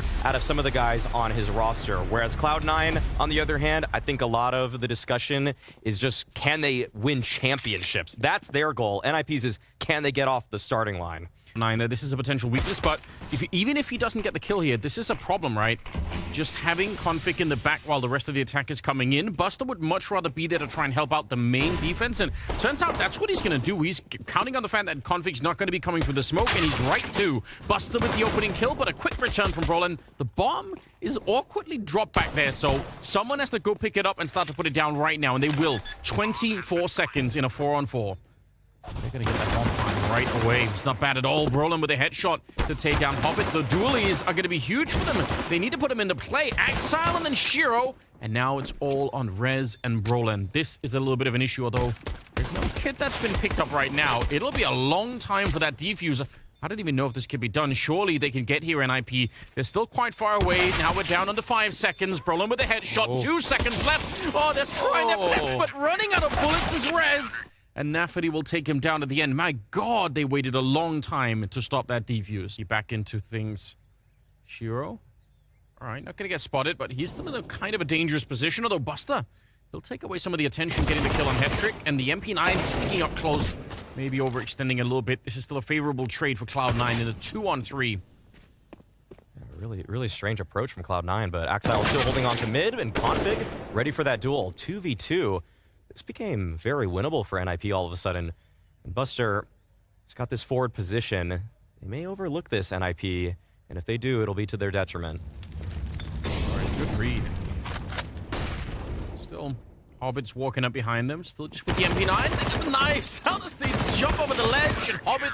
more out of some of the guys on his roster. Whereas Cloud9, on the other hand, I think a lot of the discussion is just, can they win championships? That's their goal. NIP's is, can they get off the starting line? This is a potential weakness, but even if he doesn't get the kill here, this is a problem, right? Just having Config in the back while the rest of the attack is coming in. Buster would much rather be there to try and help out the main defense, and turns out that's what he's going to do. He's counting on the fact that Config's not going to be coming through the smoke, and he's right too. Buster with the opening kill, but a quick return from brolayn. The bomb is awkwardly dropped back there, so someone has to go pick it up and start to put it down right now, and they will. 24 seconds in a 4-on-4. They're going to get that bomb right away. It's not bad at all. brolayn with a headshot to take down Hobbit. The dualies are going to be huge for them. They need to put them into play. Exile and then Shiro. And now it's all on Rez and brolayn. This is a little bit of an issue, although there's no kit that's been picked up right now. It'll be a long time for that defuse. I don't even know if this can be done. Surely they can get here, NIP. They're still quite far away. Now we're down under 5 seconds. brolayn with a headshot. 2 seconds left. Oh, they're trying their best, but running out of bullets is Rez. And nafi will take him down at the end. My God, they waited a long time to stop that defuse. Back into things. Shiro. All right, not going to get spotted, but he's still in a kind of a dangerous position. Although Buster, he'll take away some of the attention getting the kill on Hetrick. And the MP9 sneaking up close. Maybe overextending a little bit. This is still a favorable trade for Cloud9 in a 2-on-3. Really strange approach from Cloud9, but Axile still holding on to mid, and Config ready for that duel. 2v2. This became very winnable for NIP all of a sudden. And Buster has got this forward position. They may overlook this, NIP, and if they do, it'll be to their detriment. All right, good read. Still, Hobbit's walking up behind them. Still just with the MP9. Nice! How does they jump over the ledge? And Hobbit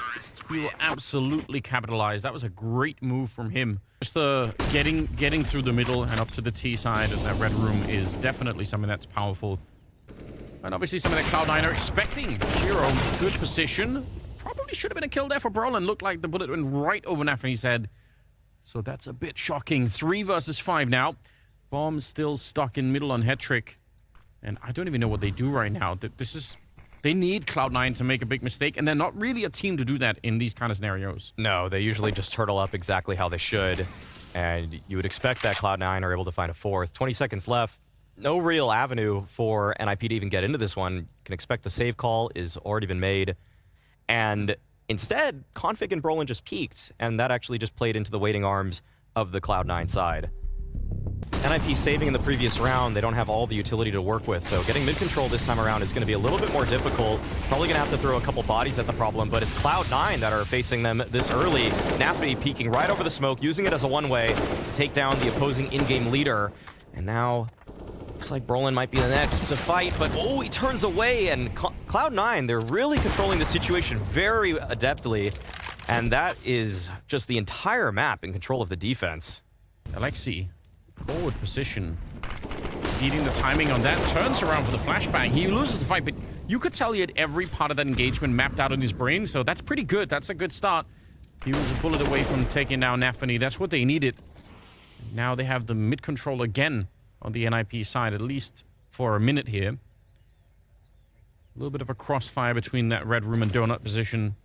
will absolutely capitalize. That was a great move from him. Just the getting through the middle and up to the T side of that red room is definitely something that's powerful. And obviously something that Cloud9 are expecting. Shiro, good position. Probably should have been a kill there for brolayn. Looked like the bullet went right over nafini's head. So that's a bit shocking. 3 versus 5 now. Bomb still stuck in middle on Hetrick. And I don't even know what they do right now. They need Cloud9 to make a big mistake, and they're not really a team to do that in these kind of scenarios. No, they usually just turtle up exactly how they should. And you would expect that Cloud9 are able to find a fourth. 20 seconds left. No real avenue for NIP to even get into this one. You can expect the save call is already been made. And instead, Config and brolayn just peeked, and that actually just played into the waiting arms of the Cloud9 side. NIP saving in the previous round, they don't have all the utility to work with, so getting mid-control this time around is going to be a little bit more difficult. Probably going to have to throw a couple bodies at the problem, but it's Cloud9 that are facing them this early. nafi peeking right over the smoke, using it as a one-way to take down the opposing in-game leader. And now, looks like brolayn might be the next to fight, but oh, he turns away, and Cloud9, they're really controlling the situation very adeptly, and that is just the entire map in control of the defense. Alexi, forward position, beating the timing on that, turns around for the flashbang. He loses the fight, but you could tell he had every part of that engagement mapped out in his brain, so that's pretty good. That's a good start. He was a bullet away from taking down nafini. That's what they needed. Now they have the mid-control again on the NIP side, at least for a minute here. A little bit of a crossfire between that red room and donut position.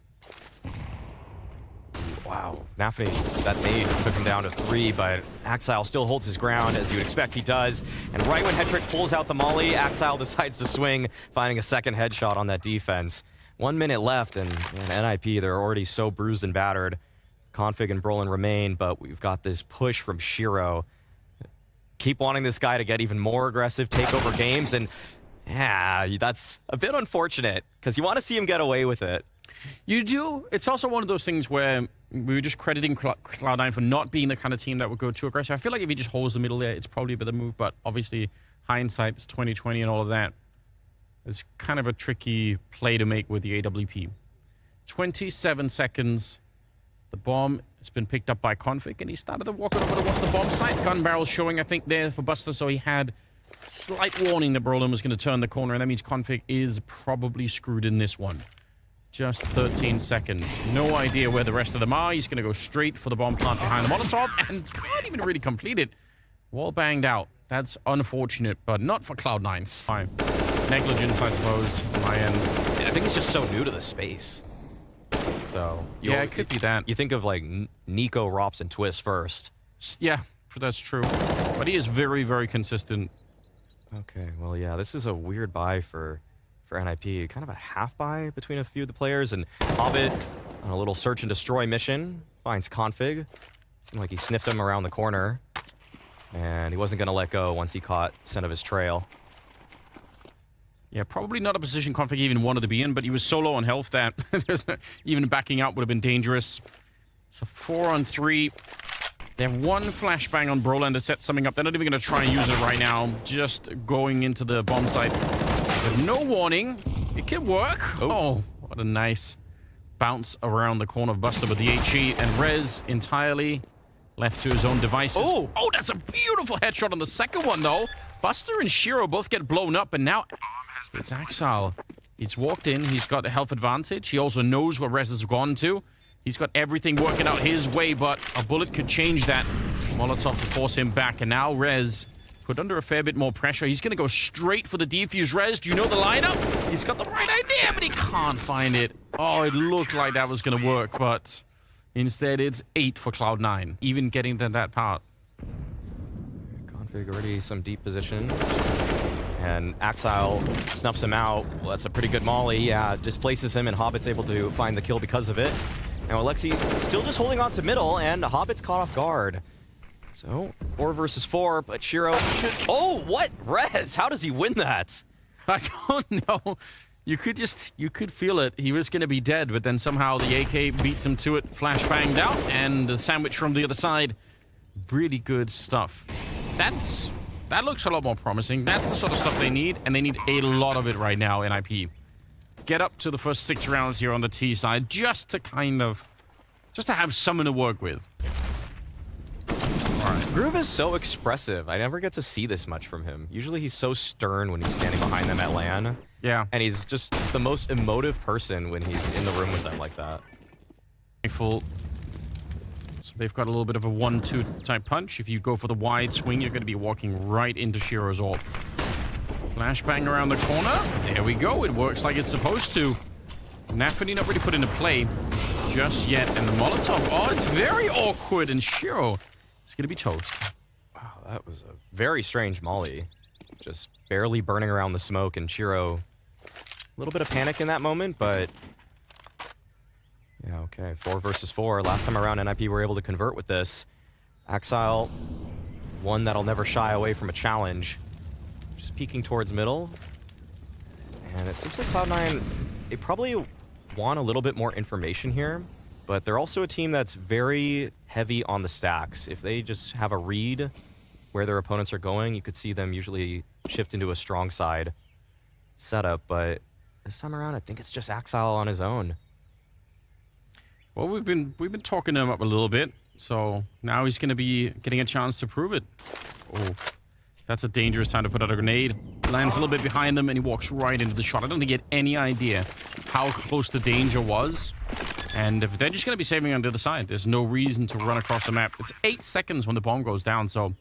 Wow, nafi, that nade took him down to 3, but Axile still holds his ground, as you'd expect he does. And right when Hetrick pulls out the molly, Axile decides to swing, finding a second headshot on that defense. 1 minute left, and NIP, they're already so bruised and battered. Config and brolayn remain, but we've got this push from Shiro. Keep wanting this guy to get even more aggressive, take over games, and yeah, that's a bit unfortunate, because you want to see him get away with it. You do. It's also one of those things where we were just crediting Cloud9 for not being the kind of team that would go too aggressive. I feel like if he just holds the middle there, it's probably a better move, but obviously hindsight is 2020 and all of that. It's kind of a tricky play to make with the AWP. 27 seconds. The bomb has been picked up by Config, and he started to walk over towards the bomb site. Gun barrel showing, I think, there for Buster, so he had slight warning that brolayn was going to turn the corner, and that means Config is probably screwed in this one. Just 13 seconds. No idea where the rest of them are. He's going to go straight for the bomb plant behind the Molotov, and can't even really complete it. Wall banged out. That's unfortunate, but not for Cloud9. Fine. Negligence, I suppose, on my end. I think he's just so new to the space. So yeah, it could be that. You think of like niko, Rops, and Twist first. Yeah, that's true. But he is very, very consistent. Okay, well, yeah, this is a weird buy for NIP. Kind of a half buy between a few of the players. And Hobbit, on a little search and destroy mission, finds Config. Seemed like he sniffed him around the corner. And he wasn't going to let go once he caught scent of his trail. Yeah, probably not a position Config even wanted to be in, but he was so low on health that even backing out would have been dangerous. It's a 4-on-3. They have one flashbang on Broland to set something up. They're not even going to try and use it right now. Just going into the bomb site. With no warning. It can work. Oh, what a nice bounce around the corner of Buster with the HE. And Rez entirely left to his own devices. Oh, that's a beautiful headshot on the second one, though. Buster and Shiro both get blown up, and now it's Axile. He's walked in. He's got a health advantage. He also knows where Rez has gone to. He's got everything working out his way, but a bullet could change that. Molotov to force him back, and now Rez put under a fair bit more pressure. He's going to go straight for the defuse. Rez, do you know the lineup? He's got the right idea, but he can't find it. Oh, it looked like that was going to work, but instead it's 8 for Cloud9, even getting to that part. Config already some deep position. And Axile snuffs him out. Well, that's a pretty good molly. Yeah, displaces him, and Hobbit's able to find the kill because of it. Now Alexi still just holding on to middle, and Hobbit's caught off guard. So, 4 versus 4, but Shiro should... Oh, what? Rez, how does he win that? I don't know. You could feel it. He was going to be dead, but then somehow the AK beats him to it, flashbanged out, and the sandwich from the other side. Really good stuff. That looks a lot more promising. That's the sort of stuff they need, and they need a lot of it right now, NIP. Get up to the first 6 rounds here on the T side, just to have someone to work with. All right. Groove is so expressive. I never get to see this much from him. Usually he's so stern when he's standing behind them at LAN. Yeah. And he's just the most emotive person when he's in the room with them like that. Full. So they've got a little bit of a 1-2 type punch. If you go for the wide swing, you're going to be walking right into Shiro's ult. Flashbang around the corner. There we go. It works like it's supposed to. NaVi not really put into play just yet. And the Molotov, oh, it's very awkward. And Shiro is going to be toast. Wow, that was a very strange molly. Just barely burning around the smoke. And Shiro, a little bit of panic in that moment, but... Yeah, okay. 4 versus 4. Last time around, NIP were able to convert with this. Axile, one that'll never shy away from a challenge. Just peeking towards middle. And it seems like Cloud9, they probably want a little bit more information here, but they're also a team that's very heavy on the stacks. If they just have a read where their opponents are going, you could see them usually shift into a strong side setup, but this time around, I think it's just Axile on his own. Well, we've been talking him up a little bit, so now he's going to be getting a chance to prove it. Oh, that's a dangerous time to put out a grenade. Lands a little bit behind them, and he walks right into the shot. I don't think he had any idea how close the danger was. And if they're just going to be saving on the other side, there's no reason to run across the map. It's 8 seconds when the bomb goes down, so...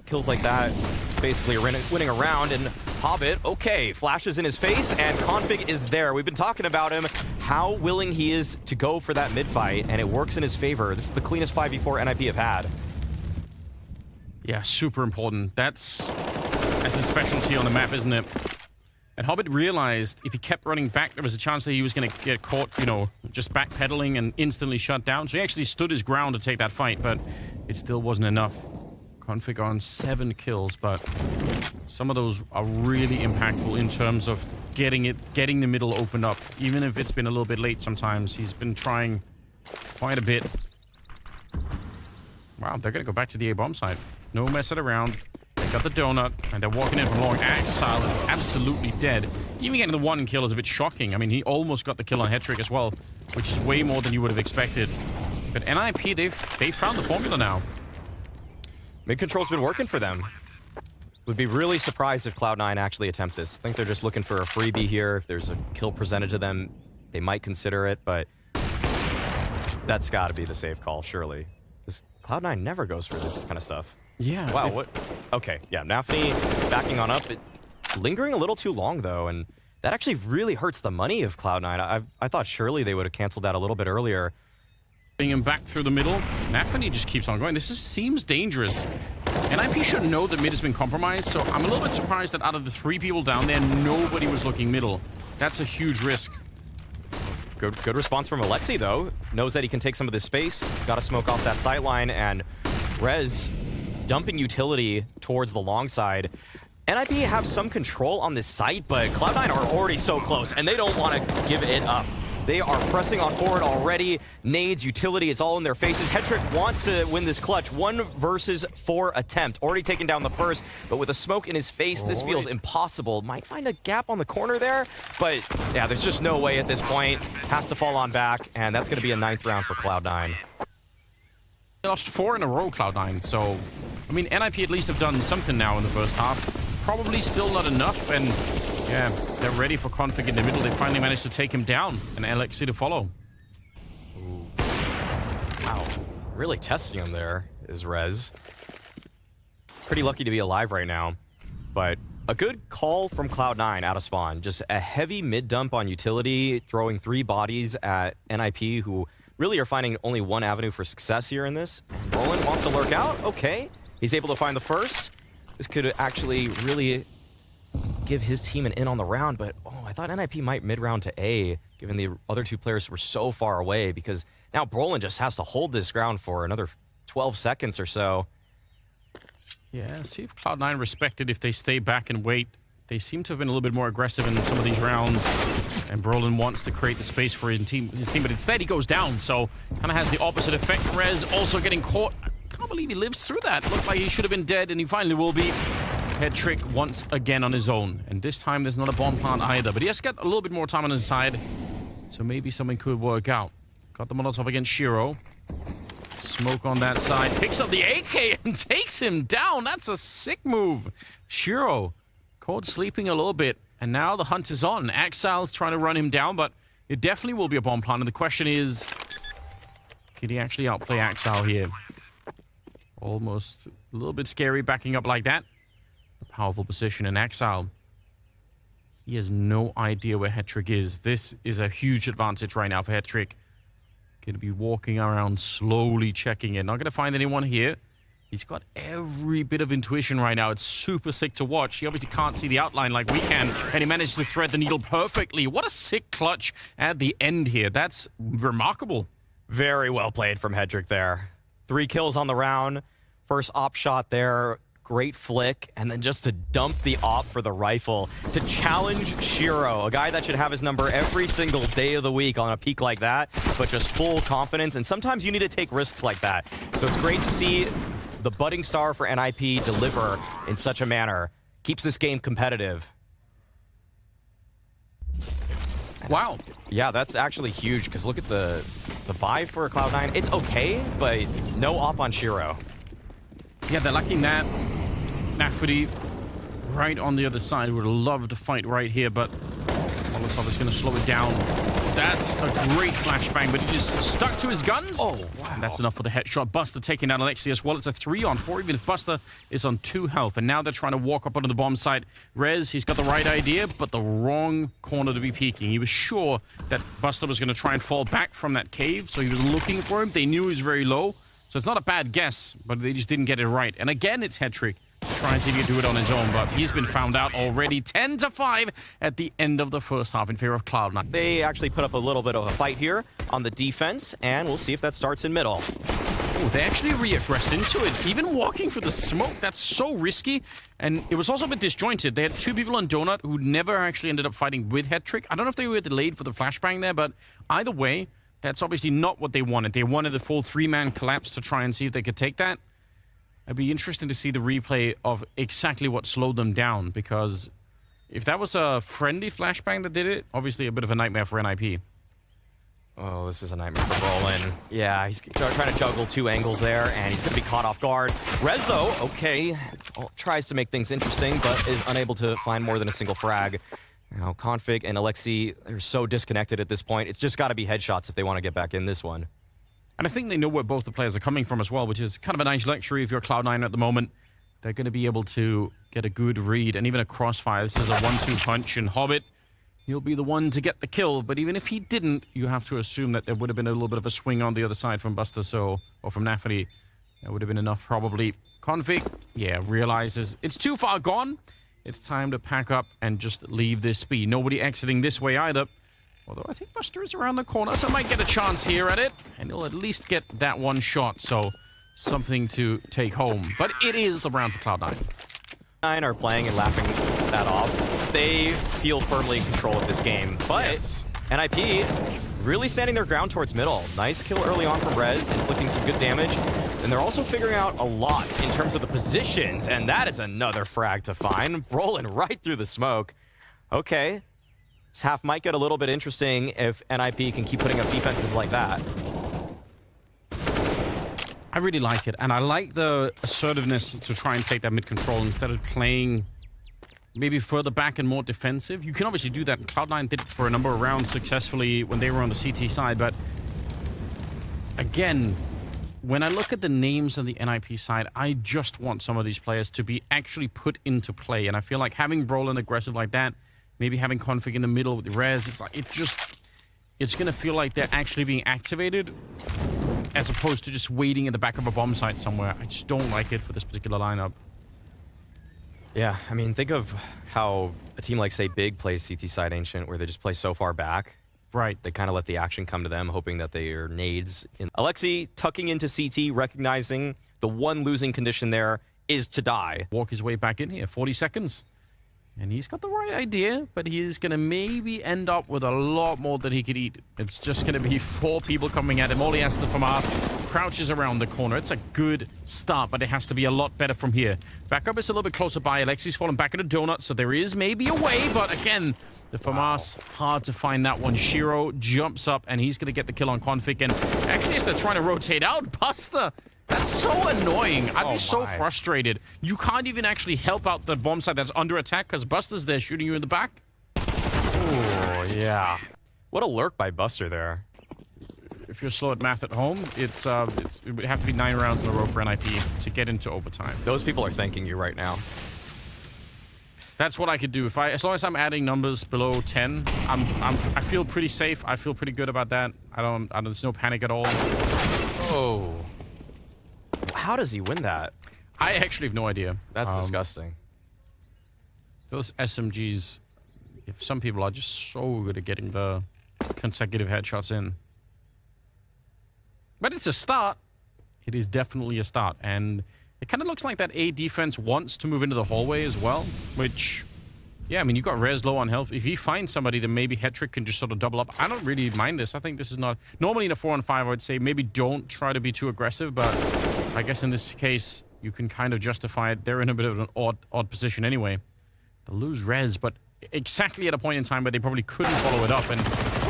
Kills like that, it's basically winning a round, and Hobbit, okay, flashes in his face, and Config is there. We've been talking about him, how willing he is to go for that mid-fight, and it works in his favor. This is the cleanest 5v4 NIP have had. Yeah, super important. That's a specialty on the map, isn't it? And Hobbit realized if he kept running back, there was a chance that he was going to get caught, you know, just backpedaling and instantly shut down. So he actually stood his ground to take that fight, but it still wasn't enough. Config on 7 kills, but some of those are really impactful in terms of getting the middle opened up. Even if it's been a little bit late sometimes, he's been trying quite a bit. Wow, they're going to go back to the A-bomb side. No messing around. They got the donut, and they're walking in from long. Axile is absolutely dead. Even getting the 1 kill is a bit shocking. I mean, he almost got the kill on Hetrick as well, which is way more than you would have expected. But NIP, they've found the formula now. Mid-control's been working for them. Would be really surprised if Cloud9 actually attempt this. I think they're just looking for a freebie here. If there's a kill presented to them, they might consider it, but that's got to be the safe call, surely. Because Cloud9 never goes for this kind of stuff. Yeah. Wow, what? Okay, yeah, NaVi backing on up. Lingering a little too long, though, and that actually really hurts the money of Cloud9. I thought surely they would have canceled that a little bit earlier. Bring him back through the middle. NaVi just keeps on going. This seems dangerous. NIP should know that mid has been compromised, so I'm a little bit surprised that out of the 3 people down there, nobody was looking middle. That's a huge risk. Good response from Alexi, though. Knows that he can take some of this space. Got to smoke off that sight line, and Rez dumping utility towards the long side. NIP have some control on this site, but Cloud9 are already so close, and they don't want to give it up. They are pressing on forward already. Nades, utility, it's all in their faces. Hetrick wants to win this clutch. 1 versus 4 attempt. Already taken down the first, but with a smoke in his face, this feels impossible. Might find a gap on the corner there, but yeah, there's just no way at this point. Has to fall on back, and that's going to be a 9th round for Cloud9. They lost 4 in a row, Cloud9, so... I mean, NIP at least have done something now in the first half. Probably still not enough, and yeah, they're ready for config in the middle. They finally managed to take him down, and Alexi to follow. Ooh. Wow, really testing him there is Rez. Pretty lucky to be alive right now, but a good call from Cloud9 out of spawn. Just a heavy mid dump on utility, throwing 3 bodies at NIP, who really are finding only one avenue for success here in this. Roland wants to lurk out. Okay, he's able to find the first. This could actually really give his team an in on the round, but I thought NIP might mid-round to A, given the other 2 players were so far away, because now Brolin just has to hold this ground for another 12 seconds or so. Yeah, see if Cloud9 respect it if they stay back and wait. They seem to have been a little bit more aggressive in some of these rounds, and Brolin wants to create the space for his team, but instead he goes down, so kind of has the opposite effect. Rez also getting caught. I can't believe he lives through that. Looked like he should have been dead, and he finally will be. Hetrick once again on his own, and this time there's not a bomb plant either, but he has got a little bit more time on his side, so maybe something could work out. Got the Molotov against Shiro. Smoke on that side, picks up the AK and takes him down. That's a sick move. Shiro caught sleeping a little bit, and now the hunt is on. Axile's trying to run him down, but it definitely will be a bomb plant, and the question is, can he actually outplay Axile here? Almost a little bit scary backing up like that. A powerful position in Axile. He has no idea where Hetrick is. This is a huge advantage right now for Hetrick. Going to be walking around slowly checking it. Not going to find anyone here. He's got every bit of intuition right now. It's super sick to watch. He obviously can't see the outline like we can, and he managed to thread the needle perfectly. What a sick clutch at the end here. That's remarkable. Very well played from Hetrick there. 3 kills on the round. First op shot there. Great flick. And then just to dump the op for the rifle. To challenge Shiro, a guy that should have his number every single day of the week on a peak like that, but just full confidence. And sometimes you need to take risks like that. So it's great to see the budding star for NIP deliver in such a manner. Keeps this game competitive. Wow. Yeah, that's actually huge, because look at the buy for Cloud9. It's okay, but no op on Shiro. Yeah, they're lacking that. NaVi right on the other side. Would love to fight right here, but Molotov is going to slow it down. That's a great flashbang, but he just stuck to his guns. Oh, wow. And that's enough for the headshot. Buster taking down Alexi as well. It's a 3-on-4, even if Buster is on 2 health. And now they're trying to walk up onto the bomb site. Rez, he's got the right idea, but the wrong corner to be peeking. He was sure that Buster was going to try and fall back from that cave, so he was looking for him. They knew he was very low. So it's not a bad guess, but they just didn't get it right. And again, it's Hetrick. Try and see if he can do it on his own, but he's been found out already. 10-5 at the end of the first half in favor of Cloud9. They actually put up a little bit of a fight here on the defense, and we'll see if that starts in middle. Oh, they actually reaggress into it. Even walking through the smoke, that's so risky. And it was also a bit disjointed. They had 2 people on Donut who never actually ended up fighting with Hetrick. I don't know if they were delayed for the flashbang there, but either way, that's obviously not what they wanted. They wanted the full 3-man collapse to try and see if they could take that. It'd be interesting to see the replay of exactly what slowed them down, because if that was a friendly flashbang that did it, obviously a bit of a nightmare for NIP. Oh, this is a nightmare for Brolin. Yeah, he's trying to juggle 2 angles there, and he's going to be caught off guard. Rez, though, okay, tries to make things interesting, but is unable to find more than a single frag. Now, Config and Alexi are so disconnected at this point. It's just got to be headshots if they want to get back in this one. And I think they know where both the players are coming from as well, which is kind of a nice luxury if you're Cloud9 at the moment. They're going to be able to get a good read and even a crossfire. This is a 1-2 punch, and Hobbit he'll be the one to get the kill. But even if he didn't, you have to assume that there would have been a little bit of a swing on the other side from Buster, or from nafty. That would have been enough, probably. Config, yeah, realizes it's too far gone. It's time to pack up and just leave this be. Nobody exiting this way either. Although I think Buster is around the corner, so might get a chance here at it. And he'll at least get that one shot, so something to take home. But it is the round for Cloud9. Cloud9 are playing and laughing that off. They feel firmly in control of this game. But yes. NIP really standing their ground towards middle. Nice kill early on from Rez, inflicting some good damage. And they're also figuring out a lot in terms of the positions. And that is another frag to find. Rolling right through the smoke. Okay. This half might get a little bit interesting if NIP can keep putting up defenses like that. I really like it. And I like the assertiveness to try and take that mid control instead of playing maybe further back and more defensive. You can obviously do that. Cloud9 did it for a number of rounds successfully when they were on the CT side. But again, when I look at the names on the NIP side, I just want some of these players to be actually put into play. And I feel like having Brolin aggressive like that, maybe having config in the middle with the Rez, it's like it's going to feel like they're actually being activated as opposed to just waiting at the back of a bomb site somewhere. I just don't like it for this particular lineup. Yeah, I mean, think of how a team like, say, Big plays CT side Ancient, where they just play so far back. Right. They kind of let the action come to them, hoping that they are nades. Alexi tucking into CT, recognizing the one losing condition there is to die. Walk his way back in here. 40 seconds. And he's got the right idea, but he's going to maybe end up with a lot more than he could eat. It's just going to be 4 people coming at him. All he has to FAMAS crouches around the corner. It's a good start, but it has to be a lot better from here. Backup is a little bit closer by. Alexi's fallen back in a donut, so there is maybe a way, but again, the FAMAS, hard to find that one. Shiro jumps up, and he's going to get the kill on config. And actually, as they're trying to rotate out, Buster, that's so annoying. I'd be so frustrated. You can't even actually help out the bomb site that's under attack because Buster's there shooting you in the back. Oh, yeah. What a lurk by Buster there. If you're slow at math at home, it would have to be 9 rounds in a row for NIP to get into overtime. Those people are thanking you right now. That's what I could do. As long as I'm adding numbers below 10, I feel pretty safe. I feel pretty good about that. There's no panic at all. Oh. How does he win that? I actually have no idea. That's disgusting. Those SMGs, if some people are just so good at getting the consecutive headshots in. But it's a start. It is definitely a start. And it kind of looks like that A defense wants to move into the hallway as well, which, yeah, I mean, you got Rez low on health. If he finds somebody, then maybe Hetrick can just sort of double up. I don't really mind this. I think this is not... Normally in a 4-on-5, I would say maybe don't try to be too aggressive, but I guess in this case, you can kind of justify it. They're in a bit of an odd position anyway. They'll lose Rez, but exactly at a point in time where they probably couldn't follow it up. And,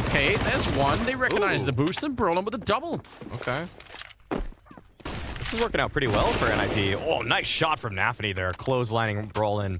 okay, there's one. They recognize the boost and Brolin with a double. Okay. This is working out pretty well for NIP. Oh, nice shot from nafty there. Clotheslining Brolin.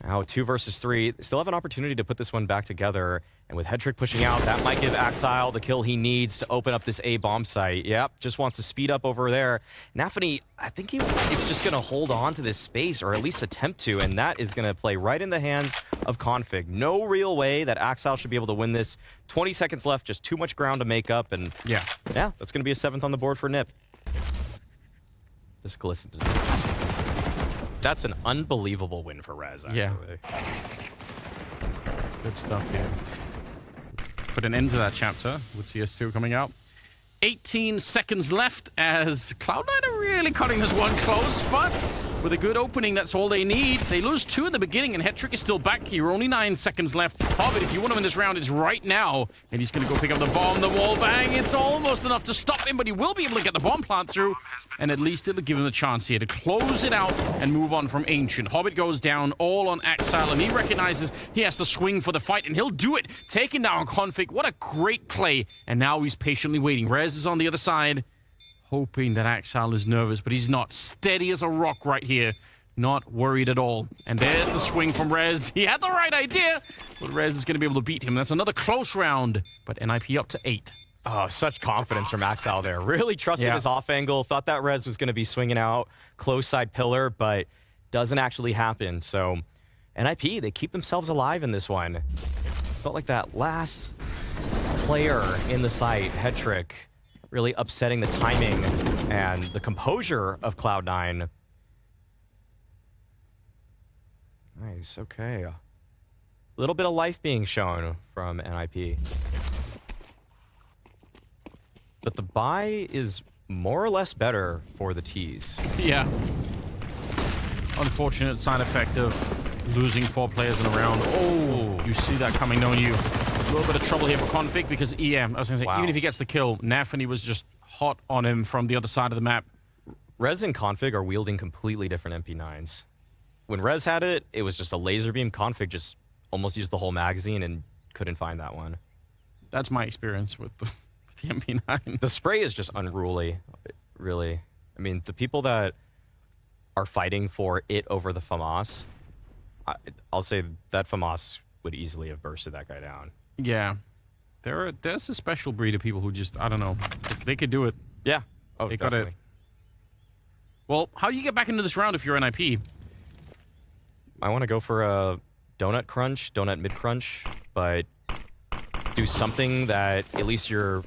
Now 2 versus 3. Still have an opportunity to put this one back together. And with Hetrick pushing out, that might give Axile the kill he needs to open up this A bomb site. Yep, just wants to speed up over there. nafty, I think he's just going to hold on to this space, or at least attempt to, and that is going to play right in the hands of config. No real way that Axile should be able to win this. 20 seconds left, just too much ground to make up, and yeah, that's going to be a 7th on the board for Nip. Just listen to this. That's an unbelievable win for Rez, actually. Yeah. Good stuff here. Put an end to that chapter with CS2 coming out. 18 seconds left as Cloud9 are really cutting this one close, but with a good opening, that's all they need. They lose 2 in the beginning, and Hetrick is still back here. Only 9 seconds left. Hobbit, if you want to win this round, it's right now. And he's going to go pick up the bomb. The wall bang. It's almost enough to stop him, but he will be able to get the bomb plant through. And at least it'll give him the chance here to close it out and move on from Ancient. Hobbit goes down all on Axile, and he recognizes he has to swing for the fight, and he'll do it. Taking down config. What a great play. And now he's patiently waiting. Rez is on the other side, hoping that Axile is nervous, but he's not. Steady as a rock right here. Not worried at all. And there's the swing from Rez. He had the right idea, but Rez is going to be able to beat him. That's another close round, but NIP up to 8. Oh, such confidence from Axile there. Really trusted his off angle. Thought that Rez was going to be swinging out close side pillar, but doesn't actually happen. So NIP, they keep themselves alive in this one. Felt like that last player in the site, head trick, really upsetting the timing and the composure of Cloud9. Nice, okay. A little bit of life being shown from NIP. But the buy is more or less better for the T's. Yeah. Unfortunate side effect of losing 4 players in a round. Oh, you see that coming, don't you? A little bit of trouble here for Config because EM, I was going to say, even if he gets the kill, nafany was just hot on him from the other side of the map. Rez and Config are wielding completely different MP9s. When Rez had it, it was just a laser beam. Config just almost used the whole magazine and couldn't find that one. That's my experience with the MP9. The spray is just unruly, really. I mean, the people that are fighting for it over the FAMAS, I'll say that FAMAS would easily have bursted that guy down. Yeah. There's a special breed of people who just, I don't know, if they could do it. Yeah. Oh, they got it. Well, how do you get back into this round if you're NIP? I want to go for a donut crunch, donut mid crunch, but do something that at least you're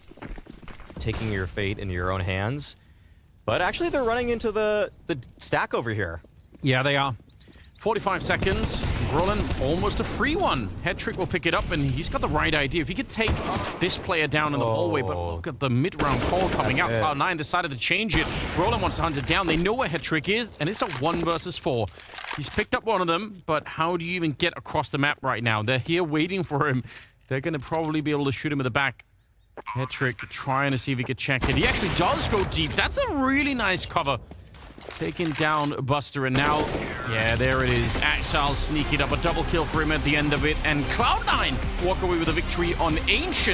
taking your fate into your own hands. But actually, they're running into the stack over here. Yeah, they are. 45 seconds. Roland, almost a free one. Head trick will pick it up, and he's got the right idea. If he could take this player down in the hallway, but look at the mid-round call coming out. Cloud9 decided to change it. Roland wants to hunt it down. They know where Head trick is, and it's a 1 versus 4. He's picked up one of them, but how do you even get across the map right now? They're here waiting for him. They're going to probably be able to shoot him in the back. Head trick trying to see if he could check it. He actually does go deep. That's a really nice cover. Taking down Buster, and now, yeah, there it is. Axel sneaking up a double kill for him at the end of it, and Cloud9 walk away with a victory on Ancient.